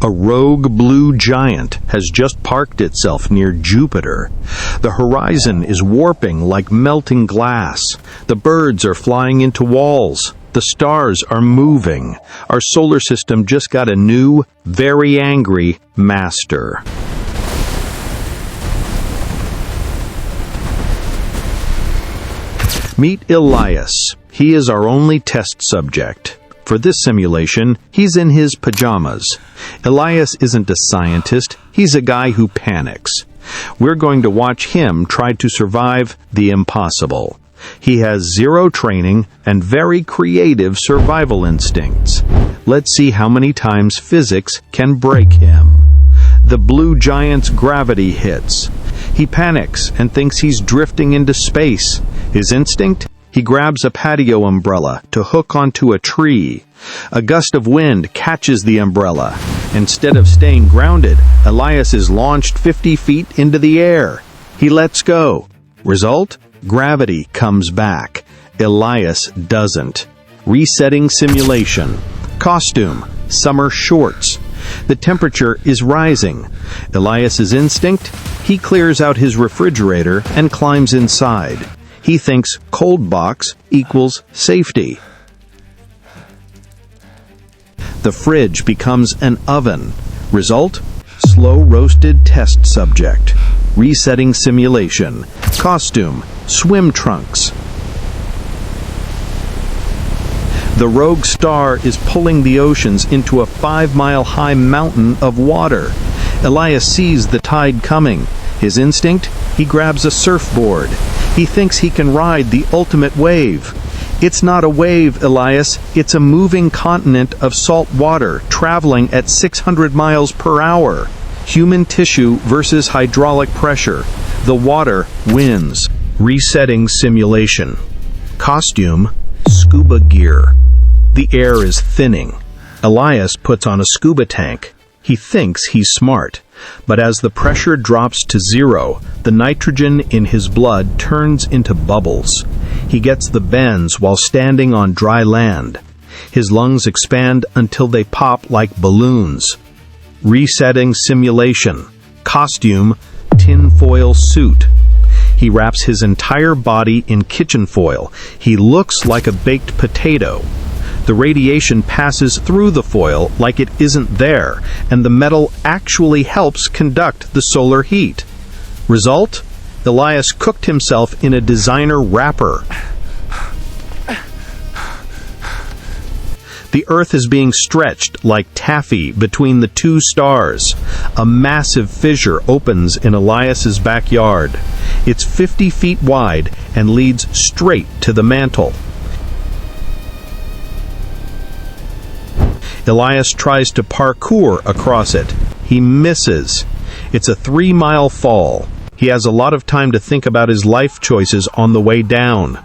A rogue blue giant has just parked itself near Jupiter. The horizon is warping like melting glass. The birds are flying into walls. The stars are moving. Our solar system just got a new, very angry master. Meet Elias. He is our only test subject. For this simulation, he's in his pajamas. Elias isn't a scientist, he's a guy who panics. We're going to watch him try to survive the impossible. He has zero training and very creative survival instincts. Let's see how many times physics can break him. The blue giant's gravity hits. He panics and thinks he's drifting into space. His instinct? He grabs a patio umbrella to hook onto a tree. A gust of wind catches the umbrella. Instead of staying grounded, Elias is launched 50 feet into the air. He lets go. Result? Gravity comes back. Elias doesn't. Resetting simulation. Costume: summer shorts. The temperature is rising. Elias's instinct? He clears out his refrigerator and climbs inside. He thinks cold box equals safety. The fridge becomes an oven. Result? Slow roasted test subject. Resetting simulation. Costume: swim trunks. The rogue star is pulling the oceans into a 5-mile-high mountain of water. Elias sees the tide coming. His instinct? He grabs a surfboard. He thinks he can ride the ultimate wave. It's not a wave, Elias. It's a moving continent of salt water traveling at 600 miles per hour. Human tissue versus hydraulic pressure. The water wins. Resetting simulation. Costume: scuba gear. The air is thinning. Elias puts on a scuba tank. He thinks he's smart. But as the pressure drops to zero, the nitrogen in his blood turns into bubbles. He gets the bends while standing on dry land. His lungs expand until they pop like balloons. Resetting simulation. Costume: tinfoil suit. He wraps his entire body in kitchen foil. He looks like a baked potato. The radiation passes through the foil like it isn't there, and the metal actually helps conduct the solar heat. Result? Elias cooked himself in a designer wrapper. The Earth is being stretched like taffy between the two stars. A massive fissure opens in Elias's backyard. It's 50 feet wide and leads straight to the mantle. Elias tries to parkour across it. He misses. It's a 3-mile fall. He has a lot of time to think about his life choices on the way down.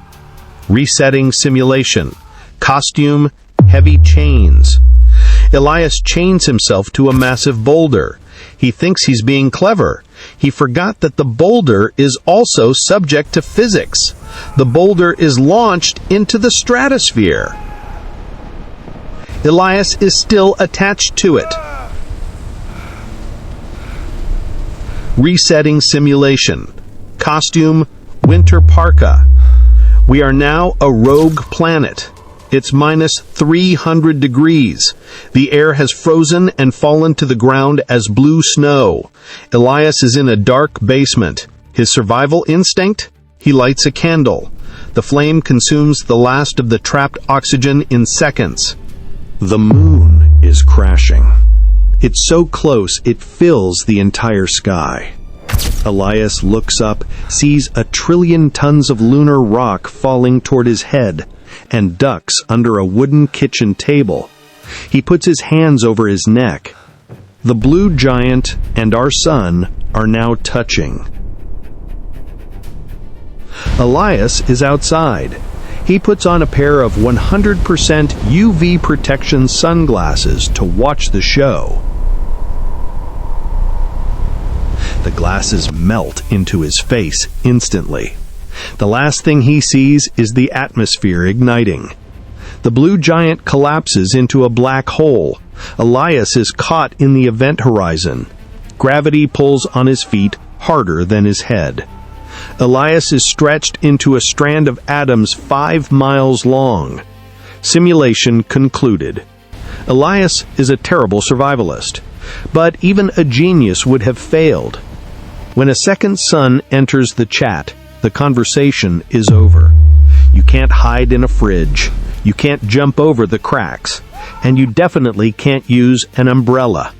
Resetting simulation. Costume: heavy chains. Elias chains himself to a massive boulder. He thinks he's being clever. He forgot that the boulder is also subject to physics. The boulder is launched into the stratosphere. Elias is still attached to it. Resetting simulation. Costume: winter parka. We are now a rogue planet. It's minus 300 degrees. The air has frozen and fallen to the ground as blue snow. Elias is in a dark basement. His survival instinct? He lights a candle. The flame consumes the last of the trapped oxygen in seconds. The moon is crashing. It's so close it fills the entire sky. Elias looks up, sees 1 trillion tons of lunar rock falling toward his head, and ducks under a wooden kitchen table. He puts his hands over his neck. The blue giant and our sun are now touching. Elias is outside. He puts on a pair of 100% UV protection sunglasses to watch the show. The glasses melt into his face instantly. The last thing he sees is the atmosphere igniting. The blue giant collapses into a black hole. Elias is caught in the event horizon. Gravity pulls on his feet harder than his head. Elias is stretched into a strand of atoms 5 miles long. Simulation concluded. Elias is a terrible survivalist, but even a genius would have failed. When a second sun enters the chat, the conversation is over. You can't hide in a fridge, you can't jump over the cracks, and you definitely can't use an umbrella.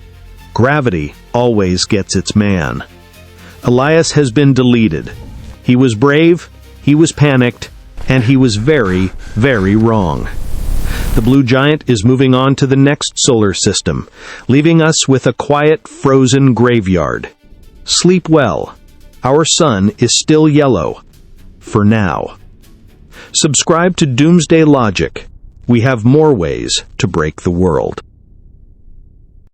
Gravity always gets its man. Elias has been deleted. He was brave, he was panicked, and he was very, very wrong. The blue giant is moving on to the next solar system, leaving us with a quiet, frozen graveyard. Sleep well. Our sun is still yellow. For now. Subscribe to Doomsday Logic. We have more ways to break the world.